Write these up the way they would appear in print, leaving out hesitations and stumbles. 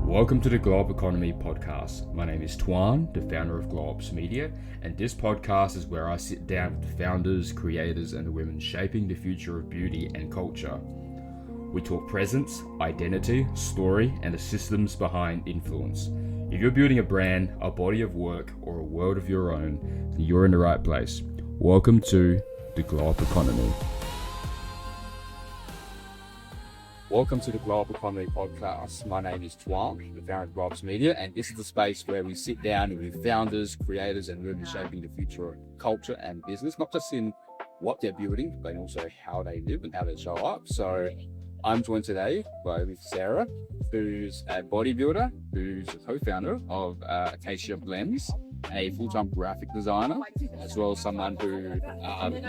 Welcome to the Globe Economy podcast. My name is Tuan, the founder of Globes Media, and this podcast is where I sit down with the founders, creators, and the women shaping the future of beauty and culture. We talk presence, identity, story, and the systems behind influence. If you're building a brand, a body of work, or a world of your own, then you're in the right place. Welcome to the Globe Economy. Welcome to the Global Economy podcast. My name is Tuan, the founder of Globes Media, and this is the space where we sit down with founders, creators, and women shaping the future of culture and business, not just in what they're building, but also how they live and how they show up. So I'm joined today with Sarah, who's a bodybuilder, who's a co-founder of Acacia Blends, a full-time graphic designer, as well as someone who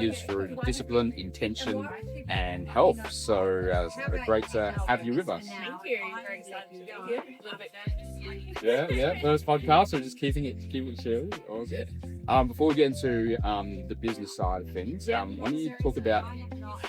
lives for discipline, intention, and health. So great to have you with us. Thank you. Very excited to be here. A little bit nervous. Yeah. First podcast, so just keeping it chill. Awesome. Before we get into the business side of things, why don't you talk about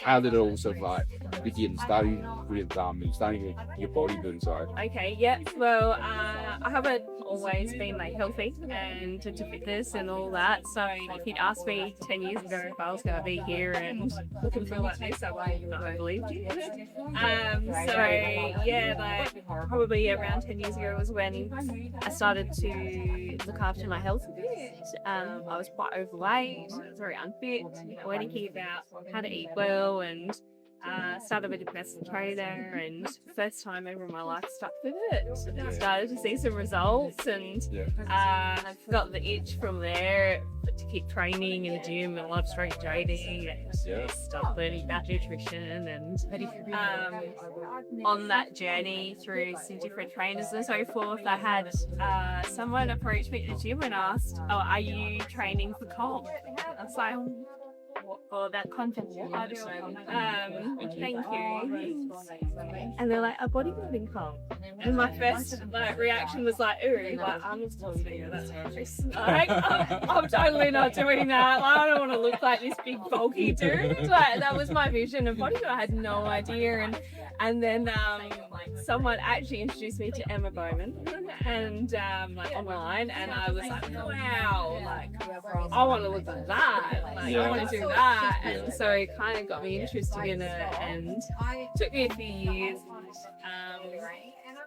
how did it all sort of like begin, starting with your bodybuilding side? Okay, yeah. Well, I haven't always been like healthy and into fitness and all that. So if you'd asked me 10 years ago if I was going to be here and looking for like this, I wouldn't have believed you. Like probably around 10 years ago was when I started to look after my health a bit. I was quite overweight, I was very unfit, learning about how to eat well, and started with a personal trainer, and first time ever in my life stuck with it. Started to see some results, and I got the itch from there to keep training in the gym and love strength training, and started learning about nutrition, and on that journey through some different trainers and so forth, I had someone approach me at the gym and asked, "Oh, are you training for comp?" I was like, "Or that content." Thank you. And they're like, "A bodybuilding comp." And my first reaction was like, "Ooh, like I'm just telling you, that's gross. Like, I'm totally not doing that. Like, I don't want to look like this big bulky dude." Like, that was my vision of bodybuilding. I had no idea. And then someone actually introduced me to Emma Bowman, and online, and I was like, "Wow, like I want to look like that. Like I want to do that." And so it kind of got me interested in it, and it took me a few years.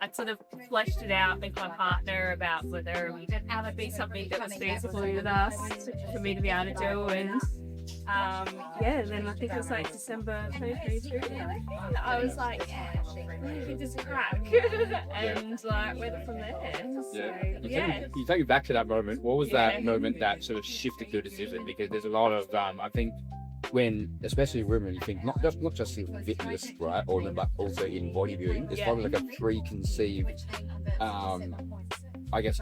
I sort of fleshed it out with my partner about whether how to be something that was feasible with us for me to be able to do, and then I think it was like December 2022. I was like, we can just crack, and like went from there. You take me back to that moment. What was that moment that sort of shifted the decision? Because there's a lot of I think when, especially women, you think not just in fitness, right, but also in bodybuilding, there's probably like a preconceived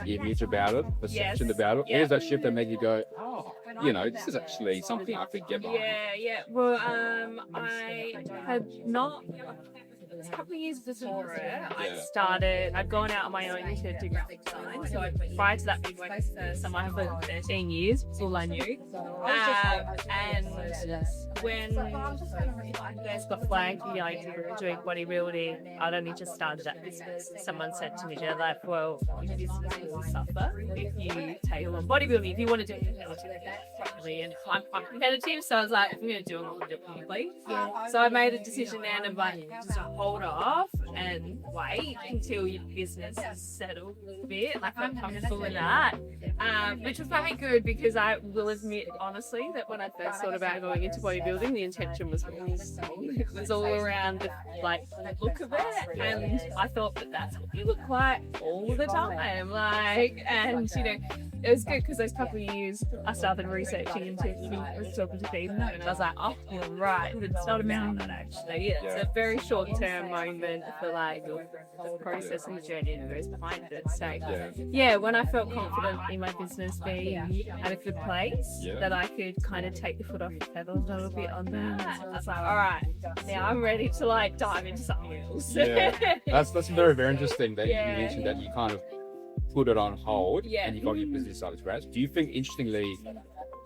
image about it, perception about it. What was that shift that made you go, "Oh, this is actually something I could get behind"? Well, I had not. A couple of years before it, I'd gone out on my own to do graphic design. So prior to that, being working for someone for 13 years, was all I knew. And when I first got flagged the idea of doing bodybuilding, I'd only just started that business. Someone said to me, "They're like, well, your business will suffer if you take on bodybuilding. If you want to do it properly." And I'm quite competitive, so I was like, "I'm going to do it all differently." So I made a decision then of like, just hold off and wait until your business is settled a little bit, like I'm comfortable in that, which was very good, because I will admit honestly that when I first thought about going into bodybuilding, the intention was really strong. It was all around the look of it, and I thought that that's what you look like all the time, it was good because those couple of years I started researching into it. I was talking to people, and I was like, "Oh, you're right. It's not about that actually. It's a very short-term moment for like the process and the journey that goes behind it." So when I felt confident in my business being at a good place, that I could kind of take the foot off the pedal a little bit on that, I was like, "All right, now I'm ready to like dive into something else." That's very, very interesting that you mentioned that you kind of put it on hold and you got your business started scratch. Do you think, interestingly,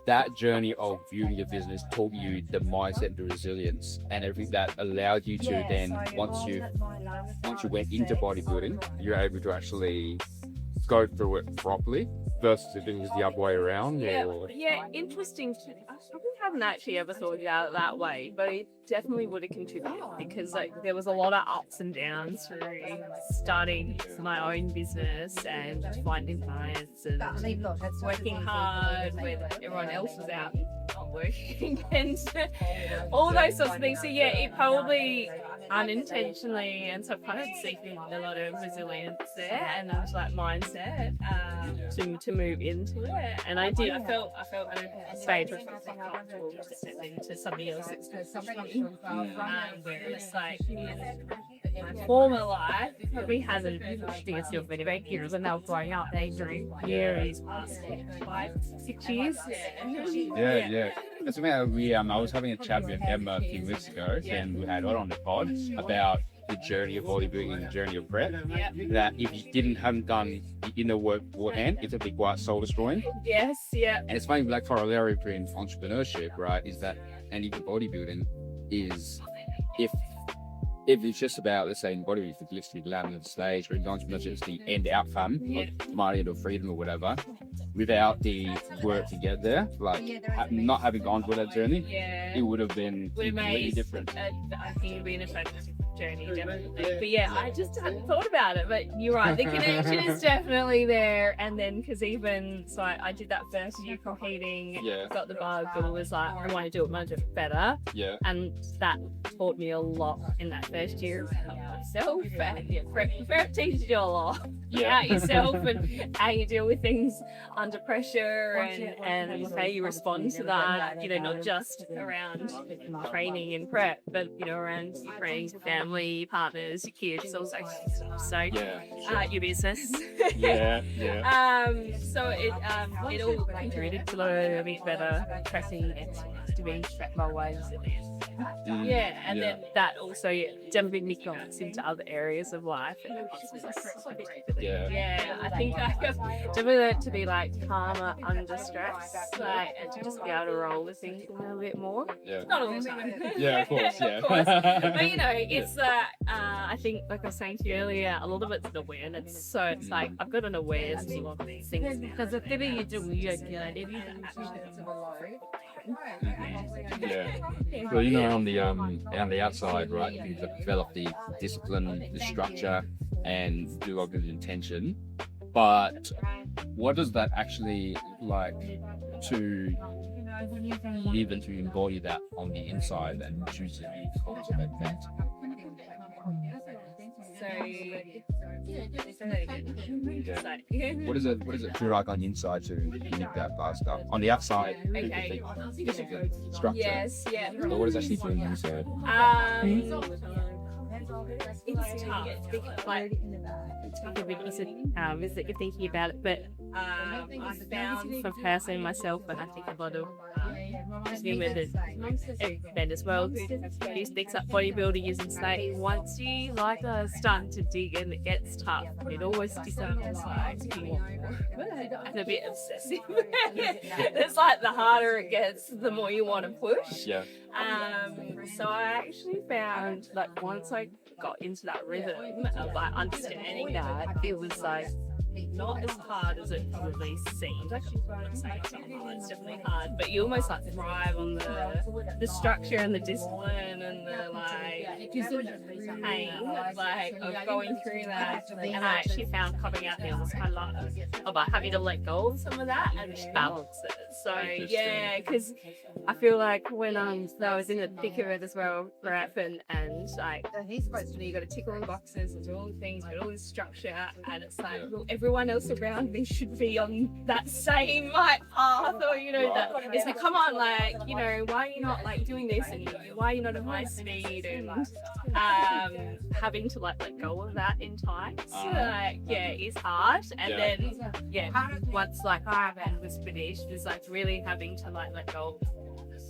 that journey of building your business taught you the mindset, the resilience, and everything that allowed you to then, once you went into bodybuilding, you're able to actually go through it properly versus if it was the other way around? Yeah, interesting. I probably haven't actually ever thought about it that way, but it definitely would have contributed because like there was a lot of ups and downs through starting my own business and finding clients and working hard when everyone else was out not working and all those sorts of things. So yeah, it probably unintentionally and subconsciously a lot of resilience there and it was like mindset to move into it. And I felt at a stage where I felt comfortable to step into something else where it's like my former life probably hasn't been still for about years when they were growing up. They drew years, 5-6 years. Yeah. That's something that I was having a chat with Emma a few weeks ago, and we had her on the pod about the journey of bodybuilding and the journey of prep. That if you haven't done the inner work beforehand, it's a big quite soul destroying. Yes, yeah. And it's funny, like corollary between entrepreneurship, right? Is that, and even bodybuilding, is if it's just about, let's say in bodybuilding, if it's literally landing on the stage, or in entrepreneurship, it's the end outcome, money or freedom or whatever, without the work to get there, like not having gone through that journey, it would have been completely different. I think it'd been a fantastic journey, definitely. But yeah, I just hadn't thought about it. But you're right, the connection is definitely there. And then, because even so, I did that first year competing, got the bug, but was like, I want to do it better. Yeah. And that taught me a lot in that first year about myself. And prep teaches you a lot about yourself and how you deal with things under pressure and how you respond to that. You know, not just around training and prep, but you know, around your friends, your family, your partners, your kids, all sorts of stuff. So your business. So it all contributed to a bit better tracking and to be my ways. And then that also definitely gets into other areas of life. I think I have definitely learned to be like calmer under stress, like, and to just be able to roll with things a little bit more. Not all the time. Of course. But you know, it's I think, like I was saying to you earlier, a lot of it's an awareness. So it's like I've got an awareness to a lot of these things because the thing you do, Well, you know, on the outside, right, you develop the discipline, the structure, and do all good intention. But what does that actually like to live and to embody that on the inside and choose to cultivate that? What does it feel like on the inside to make that faster? On the outside, structure. Yes, yeah. But what does it actually feel on the inside? It's tough. Like, because you're thinking about it, but I found for personally myself, and I think a lot of men as well, who sticks up bodybuilding is insane. Once you start to dig and it gets tough, it always becomes like you want more. And a bit obsessive. It's like the harder it gets, the more you want to push. So I actually found like once I got into that rhythm of like understanding that, it was like not as hard as it probably seemed. Actually, I'm not saying it's not hard, it's definitely hard, but you almost like thrive on the structure and the discipline and the pain of going through that. And I actually found coming out the other side about having to let go of some of that and balance it. So because I feel like when I was in the thick of it as well, prep and like you got to tick all the boxes and do all the things, but all this structure, and it's like everyone else around me should be on that same path, or that it's like, come on, like why are you not like doing this, and why are you not at my speed, and having to like let go of that in time. So it's hard, and then once like it was finished, it's like really having to like let go of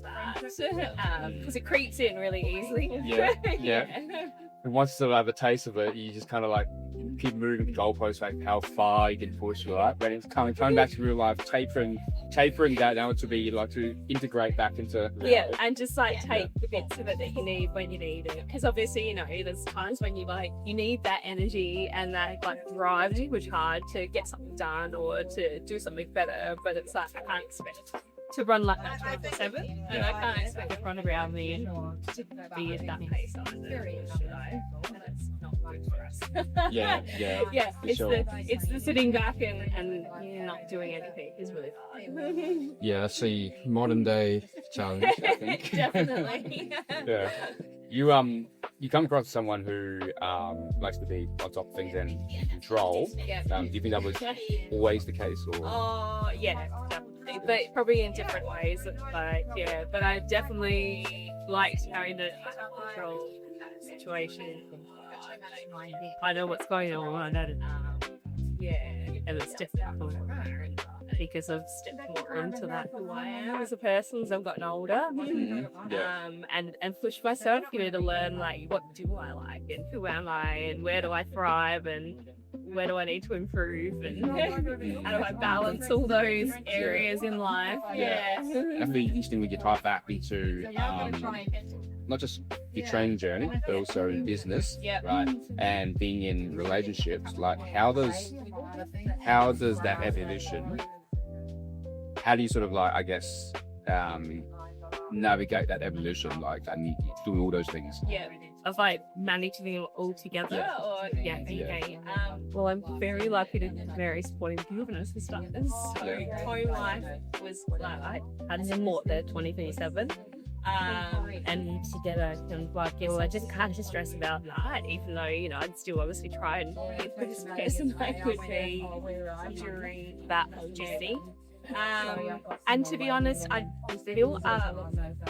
that because it creeps in really easily. once you sort of have a taste of it, you just kind of like keep moving the goalposts, like how far you can push, right? But it's coming back to real life, tapering that down to be like to integrate back into reality. and just like take the bits of it that you need when you need it, because obviously, you know, there's times when you need that energy and that like drive to push hard to get something done or to do something better, but it's like I can't expect to run like that 24/7, and I can't expect the front around me to be at that pace either, you know? And it's not good for us. Yeah. It's sure. it's the sitting back and not doing anything is really hard. Yeah, that's the modern day challenge, I think. Definitely. Yeah. You come across someone who likes to be on top of things and in control. Yeah. Do you think that was always the case, or? Oh yeah, definitely, but probably in different ways. Like yeah, but I definitely liked having the control situation. I know what's going on. Yeah, and it's difficult because I've stepped more into that who I am as a person as I've gotten older. And pushed myself, you know, to learn like what do I like and who am I and where do I thrive and where do I need to improve and how do I balance all those areas in life. Yeah. I think interesting we could tie back into not just your training journey, but also in business, right? And being in relationships. Like, how does that evolution? How do you sort of like, I guess, navigate that evolution? Like, and you doing all those things. Yeah, of like managing it all together. Okay. Well, I'm very lucky to be very supportive of my sister. So home life was like I had support there 2027. And together kind of like, I just can't just stress about that, even though, you know, I'd still obviously try and be the best person I could be during that journey. And to be honest, I feel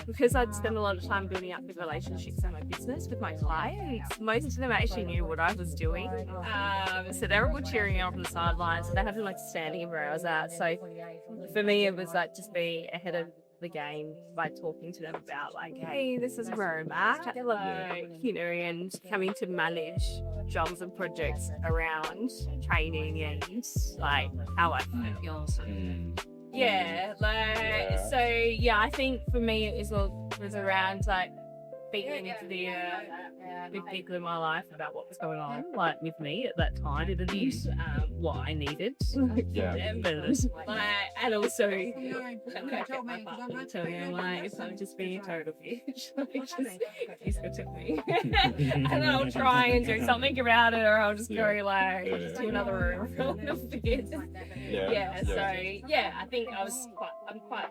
because I'd spent a lot of time building up the relationships in my business with my clients, most of them actually knew what I was doing. So they were all cheering me on from the sidelines, and they had like standing where I was at. So for me, it was like just be ahead of the game by talking to them about like, hey, this is where I'm at, like, you know, and coming to manage jobs and projects around training and like how I feel. So I think for me it was around like speaking to the with people in my life about what was going on, like with me at that time, it is what I needed. And also get my partner to tell me like if I'm just being a total bitch, he's good to me, and I'll try and do something about it, or I'll just go like just to another room. I think I'm quite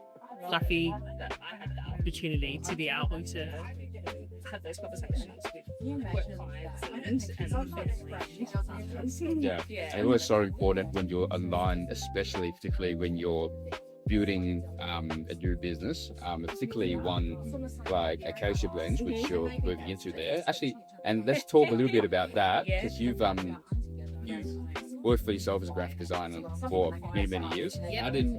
lucky that I had the opportunity to be able to have those conversations with work clients and and it was so important when you're aligned, especially particularly when you're building a new business, particularly one like Acacia Blends, which you're moving into there. Actually, and let's talk a little bit about that, because you've worked for yourself as a graphic designer for many years. How did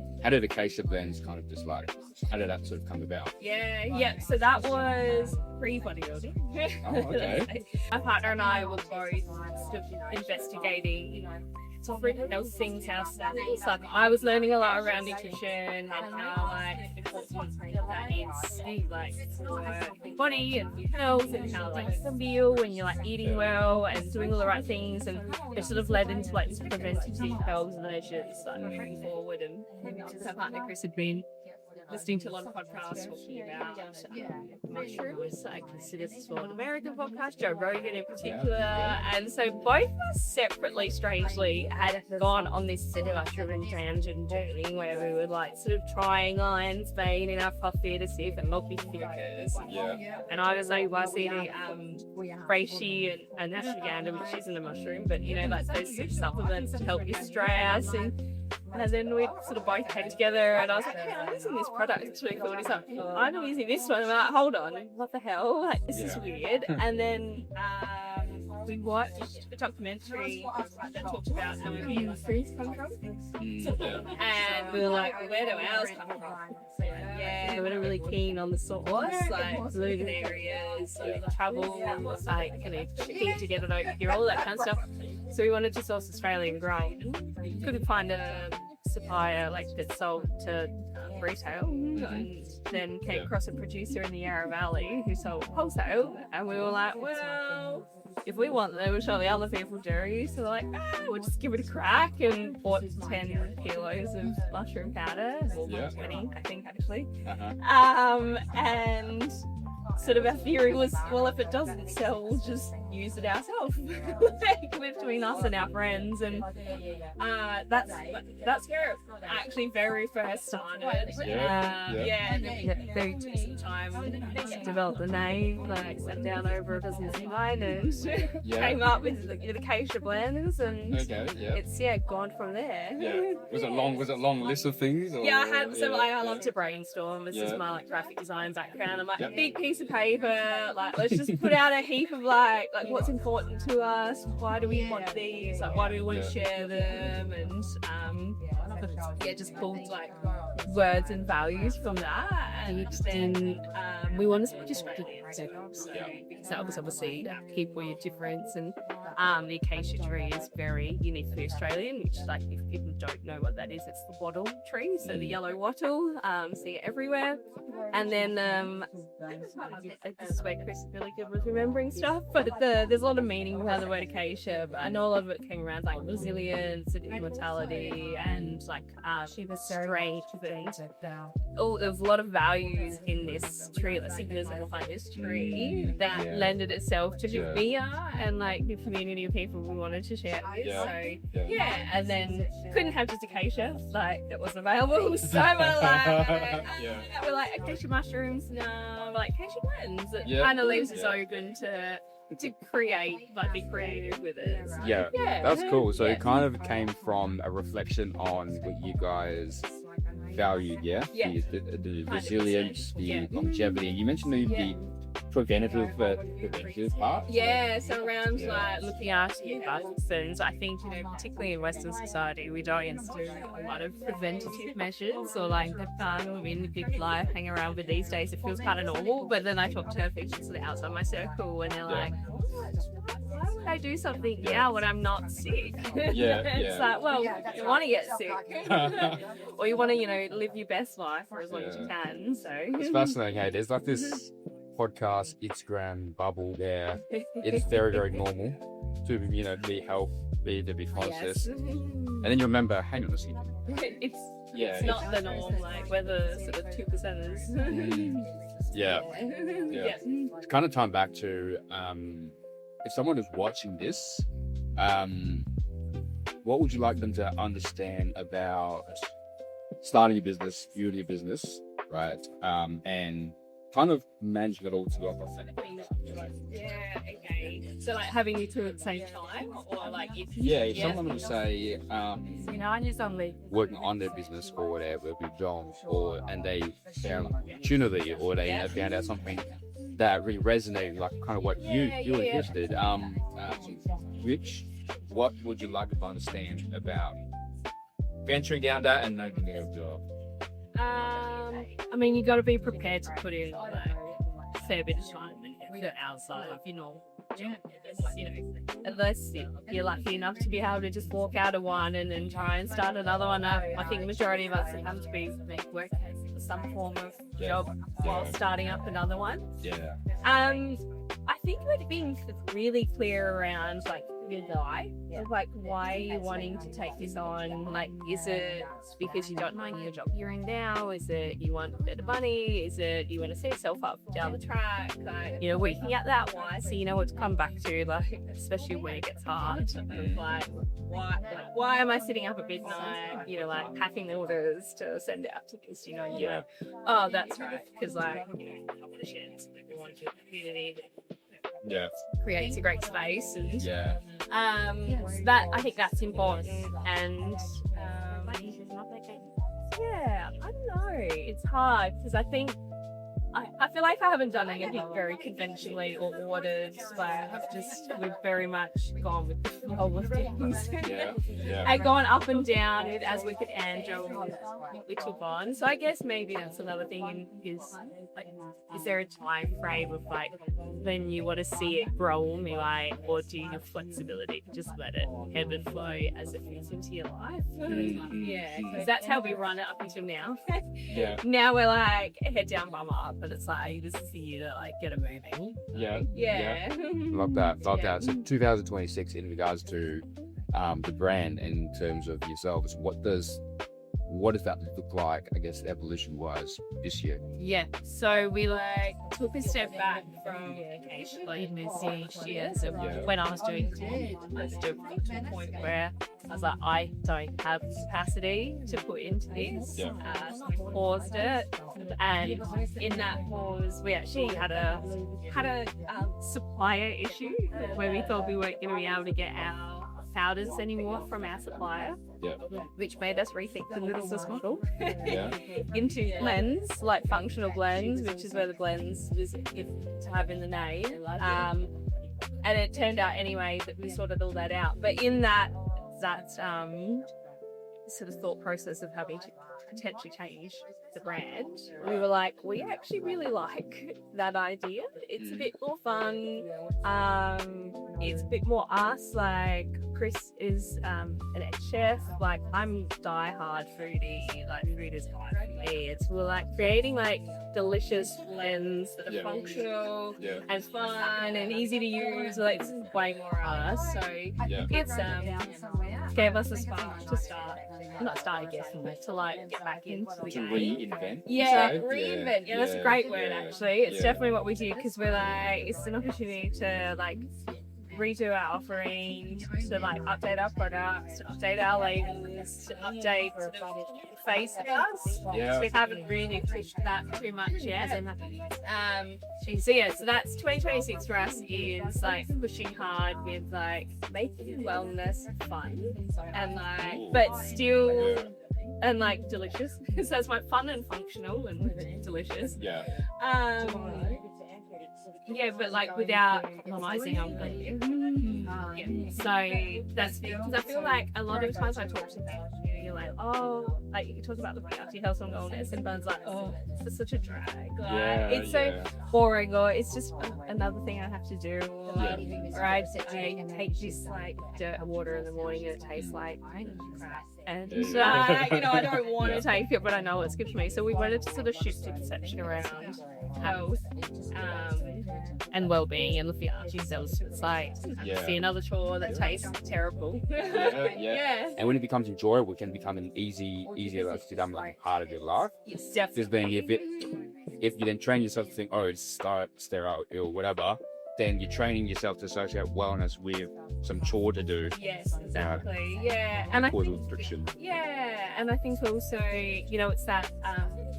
Acacia Blends kind of just like, how did that sort of come about? So that was pre-bodybuilding. Okay. My partner and I were both sort of investigating different health things ourselves. Like I was learning a lot around nutrition and how like important that is like for your body and your health, and how like you can feel when you're like eating well and doing all the right things, and it sort of led into like this preventative health measures like moving forward. And my partner Chris had been listening to a lot of podcasts talking about mushrooms. I consider this an American podcast, Joe Rogan in particular. And so both of us separately, strangely, had gone on this mushroom and tangent journey where we were like sort of trying lion's mane in our coffee to see if it helped me focus. And I was like, eating reishi and ashwagandha, which isn't a mushroom, but you know, like those sort of supplements to help you stress. And then we sort of both came together, and I was like, hey, I'm using this product. It's really cool. And he's like, I'm not using this one. I'm like, hold on, what the hell? Like, this is weird. And then we watched a documentary that talked about how industries come from. And we were like, well, where do ours come from? Yeah, we were really keen on the source, like polluted areas, travel, like shipping to get it over here, all that kind of stuff. So we wanted to source Australian grown. Couldn't find a supplier like that sold to retail, and then came across a producer in the Yarra Valley who sold wholesale, and we were like, well, if we want them, surely other people do. So they're like, we'll just give it a crack, and bought 10 kilos of mushroom powder, or 20, I think, actually. And sort of our theory was, well, if it doesn't sell, we'll just use it ourselves, like between us and our friends, and that's where it actually very first started. And then we had very decent time to develop the name, like sat down over a business line and came up with the Acacia Blends, and it's gone from there. Was it long list of things? Or? I had I love to brainstorm. It's just my like graphic design background. I'm like, a big piece of paper, like let's just put out a heap of like what's important to us, why do we want these, like why do we want to share them, and just pulled like words and values from that, and then we wanted to just because that was obviously keep all your difference, and the acacia tree is very uniquely Australian, which like if people don't know what that is, it's the wattle tree, so the yellow wattle, see it everywhere. And then this is where Chris is really good with remembering stuff, but there's a lot of meaning behind the word acacia, but I know a lot of it came around like resilience and immortality and like strength, and there's a lot of values in this tree, like symbolism behind this tree that lended itself to who we are and like the community of people we wanted to share with. And then couldn't have just acacia, like it wasn't available, so we're like acacia mushrooms, no, like acacia blends. It kind of leaves us open to create, like be creative with it. That's cool. So it kind of came from a reflection on what you guys valued, the resilience, the longevity. You mentioned the preventative part. So around like looking after your bugs, and I think particularly in Western society we don't do a lot of preventative measures, or like the fun. I mean, people life hang around with these days, it feels kind of normal, but then I talk to people outside my circle and they're like, why would I do something now when I'm not sick? It's like, well, you want to get sick or you want to live your best life for as long as you can. So it's fascinating. Hey, there's like this podcast Instagram bubble there. It's very, very normal to be healthy, to be conscious, and then you remember, hang on a second, it's not the norm, like we're the sort of 2%ers. To kind of time back to if someone is watching this, what would you like them to understand about starting a business, building a business, right? And kind of managing it all together. So like having you two at the same time, or like if someone would say working on their business or whatever, with jobs, and they found an opportunity, or they found out something that really resonated, like kind of what you were interested. What would you like to understand about venturing down that and making a job? I mean, you got to be prepared to put in like a fair bit of time and effort outside of unless you're lucky enough to be able to just walk out of one and then try and start another one up. I think the majority of us have to be working some form of job while starting up another one. I think like being really clear around like your why, like why are you wanting to take this on? Like, is it because you don't like your job you're in now? Is it you want better money? Is it you want to set yourself up down the track? Like, working at that why, so you know what to come back to, like especially when it gets hard. Like why am I sitting up at midnight? Like packing the orders to send out to this. Oh, that's right, because like the sheds, we want to do the community. Creates a great space, and that I think that's important. And I don't know, it's hard because I think I feel like I haven't done anything very conventionally or ordered. Like we've very much gone with the flow of things. And gone up and down with as we could handle what we took on. So I guess maybe that's another thing is like, is there a time frame of like when you want to see it grow on me, like, or do you have flexibility to just let it ebb and flow as it fits into your life? Yeah, because that's how we run it up until now. Now we're like head down, bum up, but it's like this is the year to like get it moving. Love that. So 2026 in regards to the brand in terms of yourselves, what does that look like, I guess, evolution wise this year? So we like took a step back from Acacia Blends this year. So when I was doing it, I was doing it to a point where I was like, I don't have capacity to put into this. So we paused it, and in that pause, we actually had a supplier issue where we thought we weren't going to be able to get our powders anymore from our supplier, which made us rethink the business model into blends, like functional blends, which is where the blends is to have in the name. And it turned out anyway that we sorted all that out. But in that sort of thought process of having to potentially change the brand, we were like, we actually really like that idea. It's a bit more fun. It's a bit more us. Like Chris is an ex-chef. Like I'm die-hard foodie. Like food is hard for me. It's we're like creating like delicious blends that are functional and fun and easy to use. Like it's way more us. So it's gave us a spark to start. Not start, I guess, to like get back into the game. Reinvent. Reinvent. Yeah, that's a great word actually. It's definitely what we do because we're like, it's an opportunity to like redo our offering, to like update our products, to update our labels, to update sort of face of us. We haven't really pushed that too much yet. So that's 2026 for us is like pushing hard with like making wellness fun and like, but still and like delicious. So it's like fun and functional and delicious. But like without compromising on quality. So that's because I feel like a lot of times I talk to people, you're like, oh, like you can talk about looking after your health and wellness, and everyone's like, oh, it's such a drag. Like, it's so boring, or it's just another thing I have to do. Right? I take this like dirt water in the morning and it tastes like crap. And I don't want to take it, but I know it's good for me. So we wanted to sort of shift the perception around health and well-being and looking after yourselves. It's like see another chore that tastes terrible. And when it becomes enjoyable, it can become an easier to become like part of your life. Yes, definitely. Just being if you then train yourself to think, oh, it's sterile or whatever, then you're training yourself to associate wellness with some chore to do. Yes, exactly. And I think friction. And I think also, it's that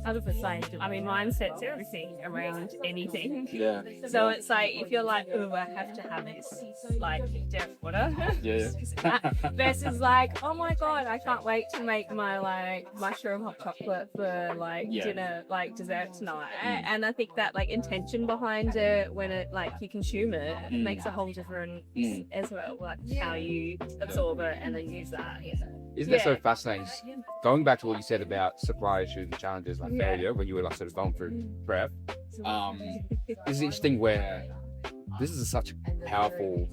other side. I mean, mindset's everything around anything. So it's like if you're like, oh, I have to have this like dirt water. Versus like, oh my god, I can't wait to make my like mushroom hot chocolate for like dinner, like dessert tonight. And I think that like intention behind it when it like you consume it makes a whole different as well, like how you absorb it and then use that. Isn't that so fascinating? Going back to what you said about supply issues and challenges like failure when you were like sort of going through prep, it's interesting where this is such a powerful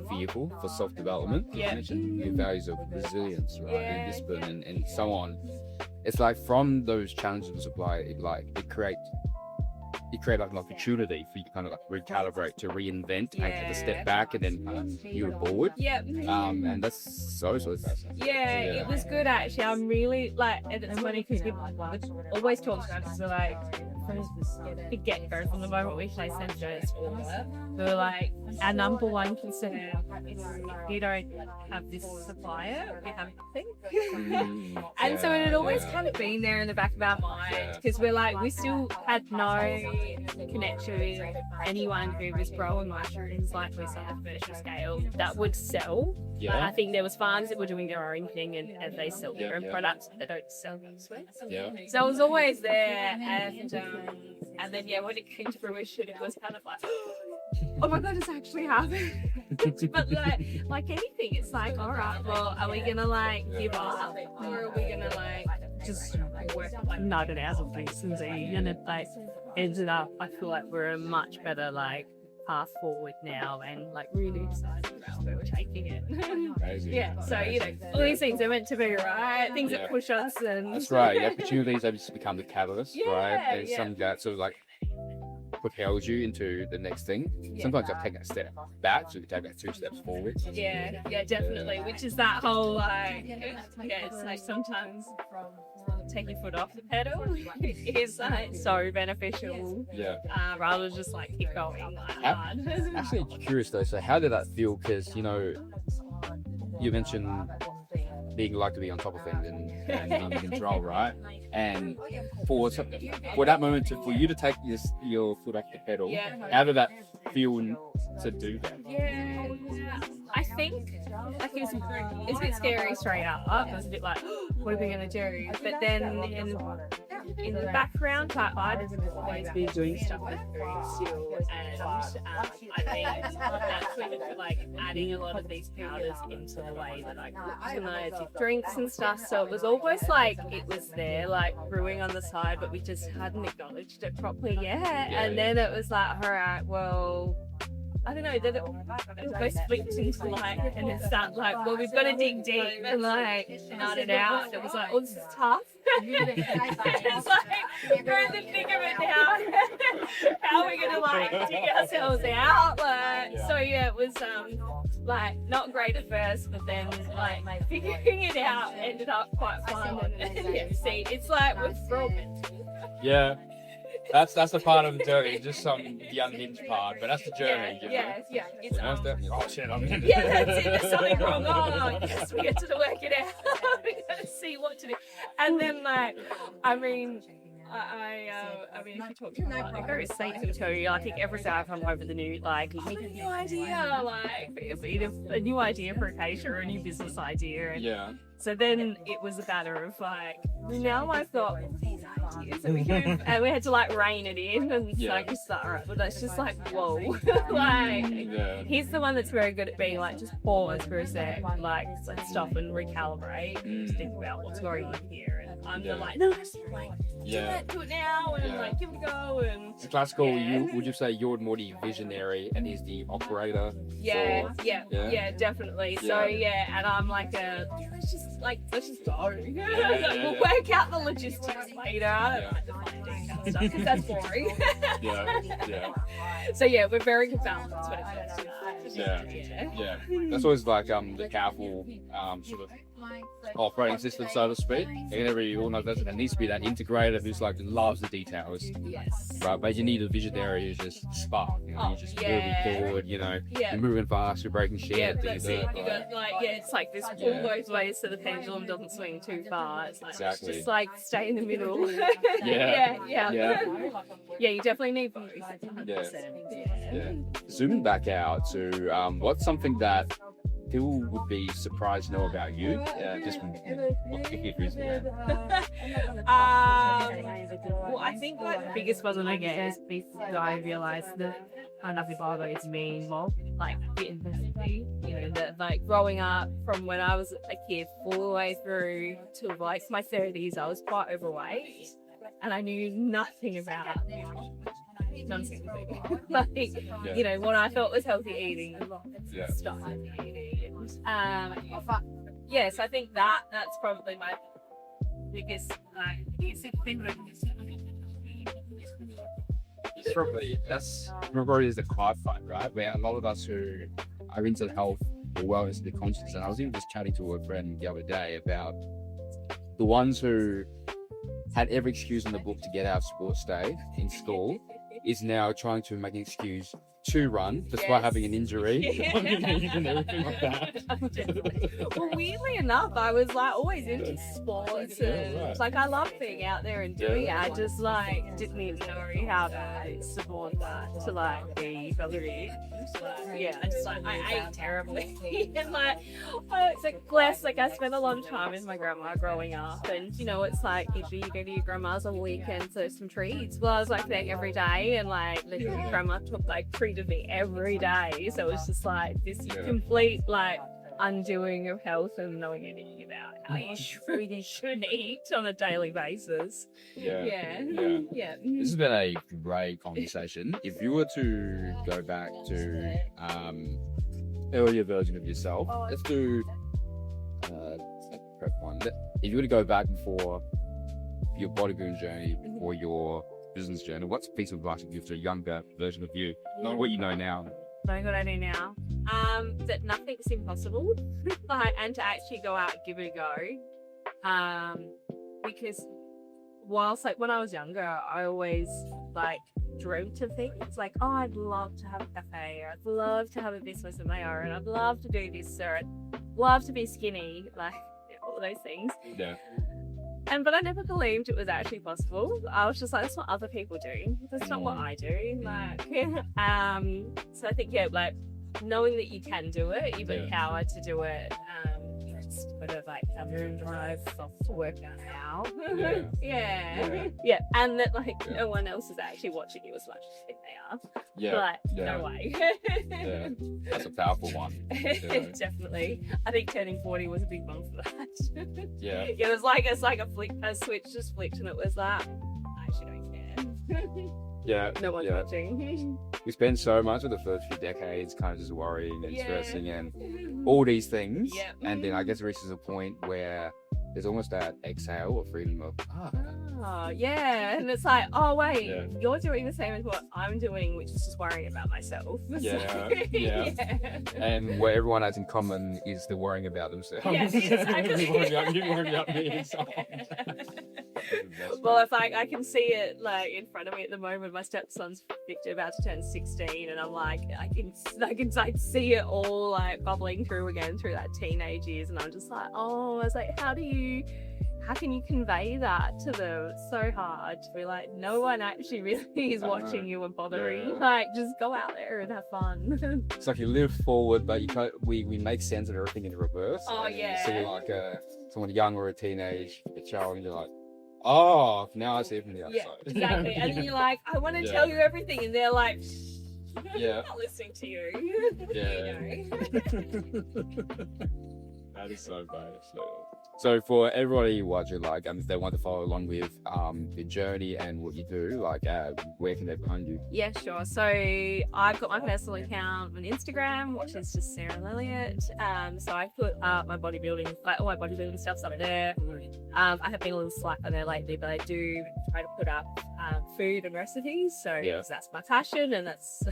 vehicle for self-development. Your values of resilience, right, and discipline and so on. It's like from those challenges of supply, it creates like an opportunity for you to kind of like recalibrate, to reinvent, and take a step back and then move forward. And that's so fascinating. It was good actually. I'm really like, and it's funny because we always talk about it, so like from the get-go, from the moment we play St. Joe's order, we were like, our number one concern is we don't have this supplier, we have nothing. And so it had always kind of been there in the back of our mind, because we're like, we still had no connection with anyone who was growing mushrooms like this on a commercial scale that would sell. I think there was farms that were doing their own thing and they sell their own products, but they don't sell elsewhere. So it was always there, and then when it came to fruition, it was kind of like, oh my god, it's actually happening. But like anything, it's like, all right, well, are we gonna like give up, or are we gonna like just work like nut it out of this and see? And it like ended up, I feel like we're a much better like path forward now, and like really excited about where we're taking it. So all these things are meant to be, right? Things that push us, and that's right. The opportunities have just become the catalyst, right? And something that sort of like propels you into the next thing. Sometimes I've taken a step back, so you take that 2 steps forward. Definitely. Which is that whole like, it's like sometimes take your foot off the pedal is like so beneficial. Rather than just like keep going like hard. Actually curious though, so how did that feel? Because you mentioned being like to be on top of things and being in control, right? And for that moment for you to take your foot off the pedal, how did that feel to do that? I think like it's a bit scary straight up. It was a bit like, what are we gonna do? But then in the background, like I'd always been doing stuff with food still, and I think that's when like adding a lot of these powders into the way that I cooked and I did drinks and stuff. So it was almost like it was there, like brewing on the side, but we just hadn't acknowledged it properly yet. And then it was like, all right, well, I don't know, then it goes flipped into like, and it's that like, well, we've got to dig deep and like nut it out. And it was like, oh, this is tough. It's like, we're in the thick of it now. How are we gonna like dig ourselves out? Like, so it was like not great at first, but then like figuring it out ended up quite fun. And see, it's like we're all meant to. That's the part of the journey, just the unhinged part, but that's the journey. It's oh shit, I'm in it. That's it. There's something wrong. Oh, yes, we get to work it out. We got to see what to do, and then like, I mean, if you talk to my like Satan too, I think every time I come over the new, like, a new idea, like, a new idea for Acacia or a new business idea, and so then it was a matter of like, now I've got these ideas, and we had to like rein it in, and like just like, all right, well, that's just like, whoa, like, he's the one that's very good at being like, just pause for a sec, like stop and recalibrate, and just think about what's going on here. I'm like, no, just like, do it now, and like, give it a go. And it's classical. Would you say you're more the visionary and he's the operator? Definitely. So and I'm like let's just go. We'll work out the logistics later. Stuff, because that's boring. So we're very good balance when it comes to that. That's always like the powerful sort of operating system, so to speak. And everybody all knows that it needs to be that integrator who's like loves the details. Right, but you need a visionary who's just spark. You're just moving forward. You're moving fast. You're breaking shit. That's it. You got like it's like this pull both ways so the pendulum doesn't swing too far. It's like just like stay in the middle. You definitely need both. Zooming back out to what's something that people would be surprised to know about you, just from what you hear. Well, I think like the biggest one I get is because I realised that nothing bothers me anymore. Like fitting physically, that like growing up from when I was a kid all the way through to like my 30s, I was quite overweight, and I knew nothing about non-thing. Like, what I thought was healthy eating, stuff healthy eating. Yes, I think that's probably my biggest thing. That's probably is the hard part, right? Where a lot of us who are into health or wellness and conscious, and I was even just chatting to a friend the other day about the ones who had every excuse in the book to get out of sports day in school is now trying to make an excuse to run despite having an injury. Yeah. And everything like that. Well, weirdly enough, I was like always into sports and right. like I love being out there and doing it. I just like didn't even know how to support that to like be healthy. Yeah, I just like I ate terribly and like it's like blessed. Like I spent a lot of time with my grandma growing up, and you know it's like if you go to your grandma's on weekends, there's some treats. Well, I was like there every day, and like the grandma took like treated me every day, so it was just like this complete like undoing of health and knowing anything about how you really should eat on a daily basis. Yeah. This has been a great conversation. If you were to go back to earlier version of yourself, let's do prep one. If you were to go back before your bodybuilding journey, before your business journey, what's a piece of advice you'd give to a younger version of you, not what you know now? Knowing what I do now, that nothing's impossible, like, and to actually go out and give it a go. Because whilst like when I was younger, I always like dreamt of things like, oh, I'd love to have a cafe, or I'd love to have a business of my own, I'd love to do this, or I'd love to be skinny, like all those things. Yeah. But I never believed it was actually possible. I was just like, that's what other people do. That's not what I do. Like, so I think, like knowing that you can do it, you've empowered to do it. It's sort of like a moon drive to work out how. Yeah. And that like no one else is actually watching you as much as you think they are. Like, no way. That's a powerful one. Definitely. I think turning 40 was a big one for that. It was like a switch just flipped, and it was like, I actually don't care. No one's watching. We spend so much of the first few decades kind of just worrying and stressing and all these things, and then I guess it reaches a point where there's almost that exhale or freedom of and it's like, oh wait, you're doing the same as what I'm doing, which is just worrying about myself. And what everyone has in common is the worrying about themselves. Exactly. worrying about me. Well, if I can see it like in front of me at the moment. My stepson's about to turn 16, and I'm like, I can like see it all like bubbling through again through that teenage years, and I'm just like, oh, I was like, how can you convey that to them? It's so hard to be like, no one actually really is watching you and bothering. Like, just go out there and have fun. It's like you live forward, but we make sense of everything in reverse. Oh, and yeah. You see like someone young or a teenage, a child, and you're like, oh, now I see it from the outside. Yeah, exactly. And then you're like, I want to tell you everything, and they're like, I'm not listening to you. That is so bad. So for everybody watching, like, if they want to follow along with the journey and what you do, like, where can they find you? Yeah, sure. So I've got my personal account on Instagram, which is just Sarah Lelliott. So I put up my bodybuilding, like all my bodybuilding stuff's up there. I have been a little slack on there lately, but I do try to put up food and recipes. So that's my passion, and that's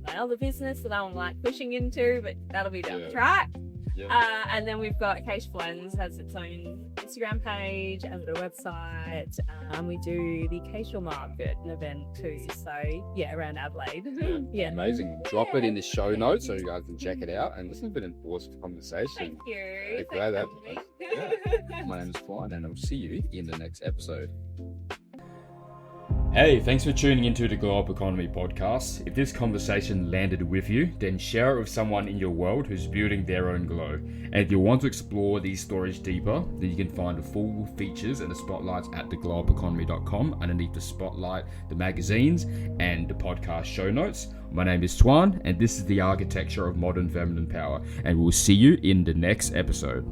my other business that I'm like pushing into, but that'll be down the track. And then we've got Acacia Blends, has its own Instagram page and a website. We do the Acacia Market, an event too. So around Adelaide. Amazing. Drop it in the show notes so you guys can check it out. And this has been an awesome conversation. Thank you. Glad that. My name is Juan, and I'll see you in the next episode. Hey, thanks for tuning into the Glow Up Economy podcast. If this conversation landed with you, then share it with someone in your world who's building their own glow. And if you want to explore these stories deeper, then you can find the full features and the spotlights at theglowupeconomy.com underneath the spotlight, the magazines, and the podcast show notes. My name is Tuan, and this is the architecture of modern feminine power. And we'll see you in the next episode.